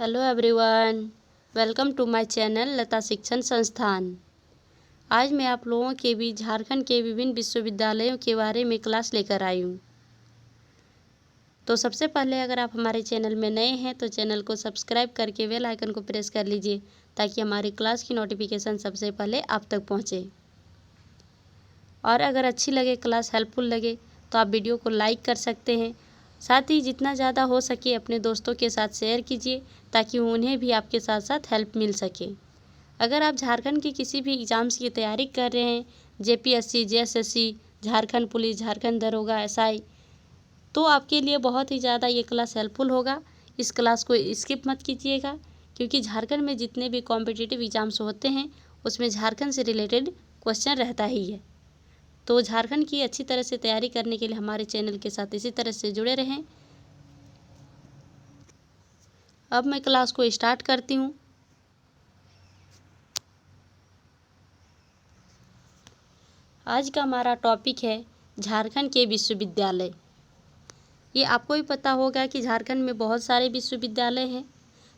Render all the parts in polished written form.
Hello everyone, welcome to my channel Lata Shikshan Sansthan. आज मैं आप लोगों के बीच झारखंड के विभिन्न विश्वविद्यालयों के बारे में क्लास लेकर आई हूँ। तो सबसे पहले अगर आप हमारे चैनल में नए हैं तो चैनल को सब्सक्राइब करके बेल आइकन को प्रेस कर लीजिए ताकि हमारी क्लास की नोटिफिकेशन सबसे पहले आप तक पहुँचे। और अगर अच्छी लगे, क्लास हेल्पफुल लगे तो आप वीडियो को लाइक कर सकते हैं। साथ ही जितना ज़्यादा हो सके अपने दोस्तों के साथ शेयर कीजिए ताकि उन्हें भी आपके साथ साथ हेल्प मिल सके। अगर आप झारखंड की किसी भी एग्ज़ाम्स की तैयारी कर रहे हैं, JPSC, JSSC, Jharkhand police, Jharkhand दरोगा, एसआई, तो आपके लिए बहुत ही ज़्यादा ये क्लास हेल्पफुल होगा। इस क्लास को स्किप मत कीजिएगा क्योंकि झारखंड में जितने भी कॉम्पिटिटिव एग्ज़ाम्स होते हैं उसमें झारखंड से रिलेटेड क्वेश्चन रहता ही है। तो झारखंड की अच्छी तरह से तैयारी करने के लिए हमारे चैनल के साथ इसी तरह से जुड़े रहें। अब मैं क्लास को स्टार्ट करती हूँ। आज का हमारा टॉपिक है झारखंड के विश्वविद्यालय। ये आपको भी पता होगा कि झारखंड में बहुत सारे विश्वविद्यालय हैं।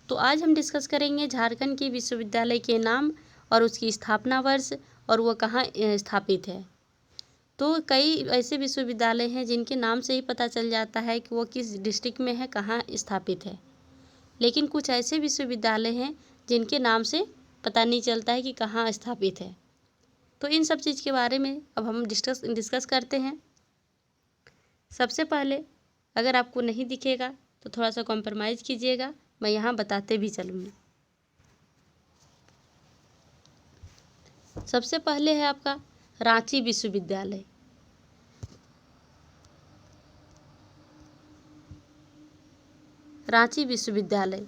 तो आज हम डिस्कस करेंगे झारखंड के विश्वविद्यालय के नाम और उसकी स्थापना वर्ष और वह कहाँ स्थापित है। तो कई ऐसे विश्वविद्यालय हैं जिनके नाम से ही पता चल जाता है कि वो किस डिस्ट्रिक्ट में है, कहाँ स्थापित है। लेकिन कुछ ऐसे विश्वविद्यालय हैं जिनके नाम से पता नहीं चलता है कि कहाँ स्थापित है। तो इन सब चीज़ के बारे में अब हम डिस्कस करते हैं। सबसे पहले अगर आपको नहीं दिखेगा तो थोड़ा सा कॉम्प्रोमाइज़ कीजिएगा, मैं यहाँ बताते भी चलूँगी। सबसे पहले है आपका रांची विश्वविद्यालय। रांची विश्वविद्यालय,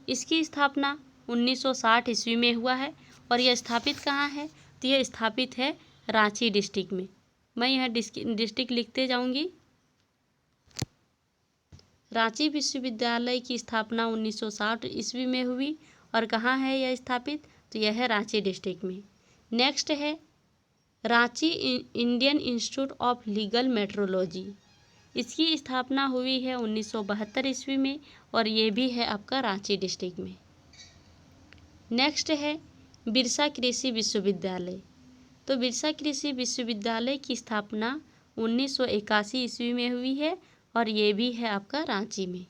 इसकी स्थापना 1960 ईस्वी में हुआ है और यह स्थापित कहाँ है? तो यह स्थापित है रांची डिस्ट्रिक्ट में। मैं यह डिस्ट्रिक्ट लिखते जाऊंगी। रांची विश्वविद्यालय की स्थापना 1960 ईस्वी में हुई और कहाँ है यह स्थापित? तो यह है रांची डिस्ट्रिक्ट में। नेक्स्ट है Ranchi Indian institute of legal metrology. इसकी स्थापना हुई है 1972 ईस्वी में और ये भी है आपका रांची डिस्ट्रिक्ट में। नेक्स्ट है बिरसा कृषि विश्वविद्यालय। तो बिरसा कृषि विश्वविद्यालय की स्थापना 1981 ईस्वी में हुई है और ये भी है आपका रांची में।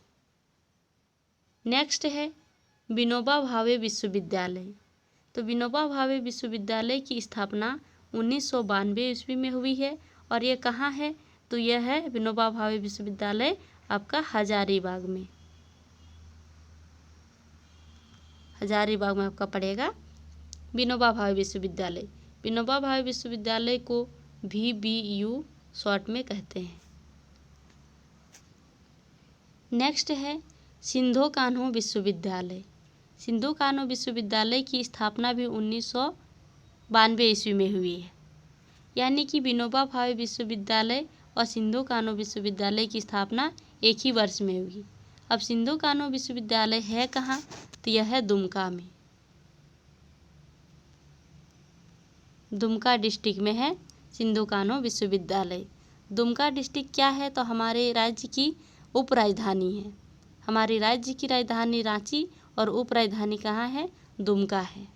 नेक्स्ट है विनोबा भावे विश्वविद्यालय। तो विनोबा भावे विश्वविद्यालय की स्थापना 1992 ईस्वी में हुई है और ये कहाँ है? तो यह है विनोबा भावे विश्वविद्यालय आपका हजारीबाग में। हजारीबाग में आपका पड़ेगा विनोबा भावे विश्वविद्यालय। विनोबा भावे विश्वविद्यालय को VBU शॉर्ट में कहते हैं। नेक्स्ट है सिंधो कान्हो विश्वविद्यालय। सिंधो कान्हो विश्वविद्यालय की स्थापना भी 1992 ईस्वी में हुई है। यानी कि विनोबा भावे विश्वविद्यालय और सिंधो कान्हो विश्वविद्यालय की स्थापना एक ही वर्ष में हुई। अब सिंधो कान्हो विश्वविद्यालय है कहाँ? तो यह है दुमका में। दुमका डिस्ट्रिक्ट में है सिंधो कान्हो विश्वविद्यालय। दुमका डिस्ट्रिक्ट क्या है? तो हमारे राज्य की उपराजधानी है। हमारे राज्य की राजधानी रांची और उपराजधानी कहाँ है? दुमका है।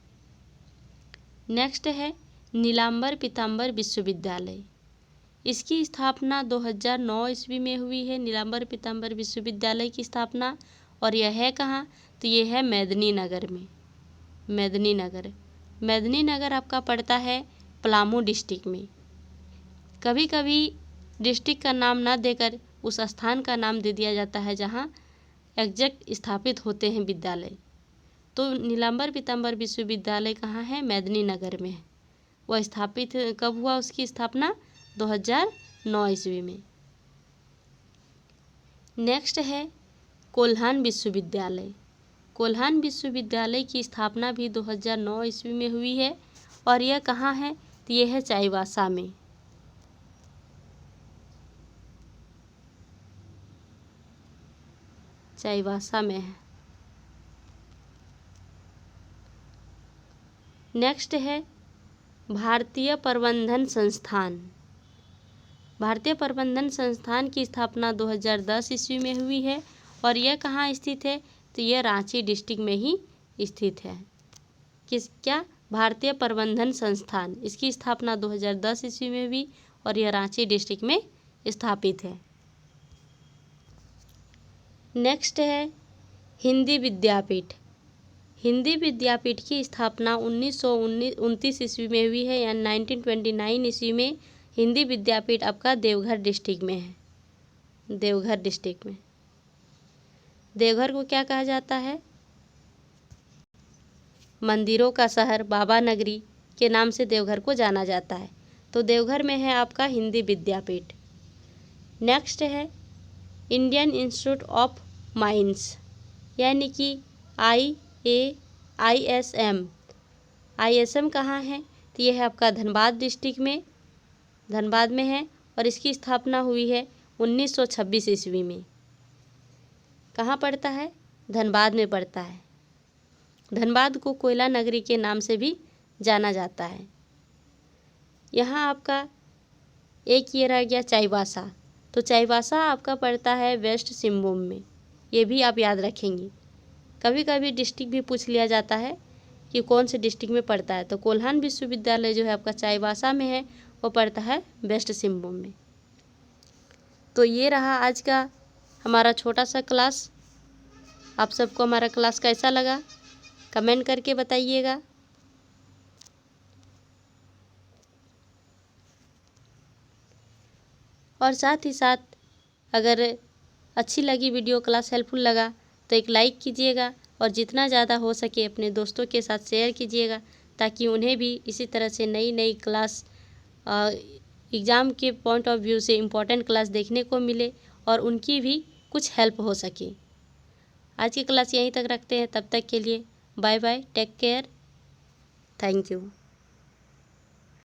नेक्स्ट है नीलांबर पीताम्बर विश्वविद्यालय। इसकी स्थापना 2009 ईस्वी में हुई है। नीलांबर पीताम्बर विश्वविद्यालय की स्थापना और यह है कहाँ? तो यह है मेदिनीनगर में। मेदिनीनगर आपका पड़ता है पलामू डिस्ट्रिक्ट में। कभी कभी डिस्ट्रिक्ट का नाम ना देकर उस स्थान का नाम दे दिया जाता है जहाँ एग्जैक्ट स्थापित होते हैं विद्यालय। तो नीलांबर पीताम्बर विश्वविद्यालय कहाँ है? मेदिनीनगर में है। वह स्थापित कब हुआ? उसकी स्थापना 2009 ईस्वी में। नेक्स्ट है कोल्हान विश्वविद्यालय। कोल्हान विश्वविद्यालय की स्थापना भी 2009 ईस्वी में हुई है और यह कहाँ है? तो यह है चाईबासा में। चाईबासा में है। नेक्स्ट है भारतीय प्रबंधन संस्थान। भारतीय प्रबंधन संस्थान की स्थापना 2010 ईस्वी में हुई है और यह कहाँ स्थित है? तो यह रांची डिस्ट्रिक्ट में ही स्थित है। क्या? भारतीय प्रबंधन संस्थान। इसकी स्थापना 2010 ईस्वी में हुई और यह रांची डिस्ट्रिक्ट में स्थापित है। नेक्स्ट है हिंदी विद्यापीठ। हिंदी विद्यापीठ की स्थापना 1929 ईस्वी में हुई है, या 1929 ईस्वी में हिंदी विद्यापीठ आपका देवघर डिस्ट्रिक्ट में है। देवघर डिस्ट्रिक्ट में। देवघर को क्या कहा जाता है? मंदिरों का शहर, बाबा नगरी के नाम से देवघर को जाना जाता है। तो देवघर में है आपका हिंदी विद्यापीठ। नेक्स्ट है इंडियन इंस्टीट्यूट ऑफ माइंस, यानी कि ISM। ISM कहाँ है? तो यह है आपका धनबाद डिस्ट्रिक्ट में, धनबाद में है और इसकी स्थापना हुई है 1926 ईस्वी में। कहाँ पड़ता है? धनबाद में पड़ता है। धनबाद को कोयला नगरी के नाम से भी जाना जाता है। यहाँ आपका एक ये रह गया चाईबासा। तो चाईबासा आपका पड़ता है वेस्ट सिंहभूम में, ये भी आप याद रखेंगे। कभी कभी डिस्ट्रिक्ट भी पूछ लिया जाता है कि कौन से डिस्ट्रिक्ट में पड़ता है। तो कोल्हान विश्वविद्यालय जो है आपका चाईबासा में है, वो पड़ता है वेस्ट सिंहभूम में। तो ये रहा आज का हमारा छोटा सा क्लास। आप सबको हमारा क्लास कैसा लगा कमेंट करके बताइएगा। और साथ ही साथ अगर अच्छी लगी वीडियो, क्लास हेल्पफुल लगा तो एक लाइक कीजिएगा और जितना ज़्यादा हो सके अपने दोस्तों के साथ शेयर कीजिएगा, ताकि उन्हें भी इसी तरह से नई नई क्लास एग्ज़ाम के पॉइंट ऑफ व्यू से इम्पोर्टेंट क्लास देखने को मिले और उनकी भी कुछ हेल्प हो सके। आज की क्लास यहीं तक रखते हैं, तब तक के लिए bye bye, take care, thank you.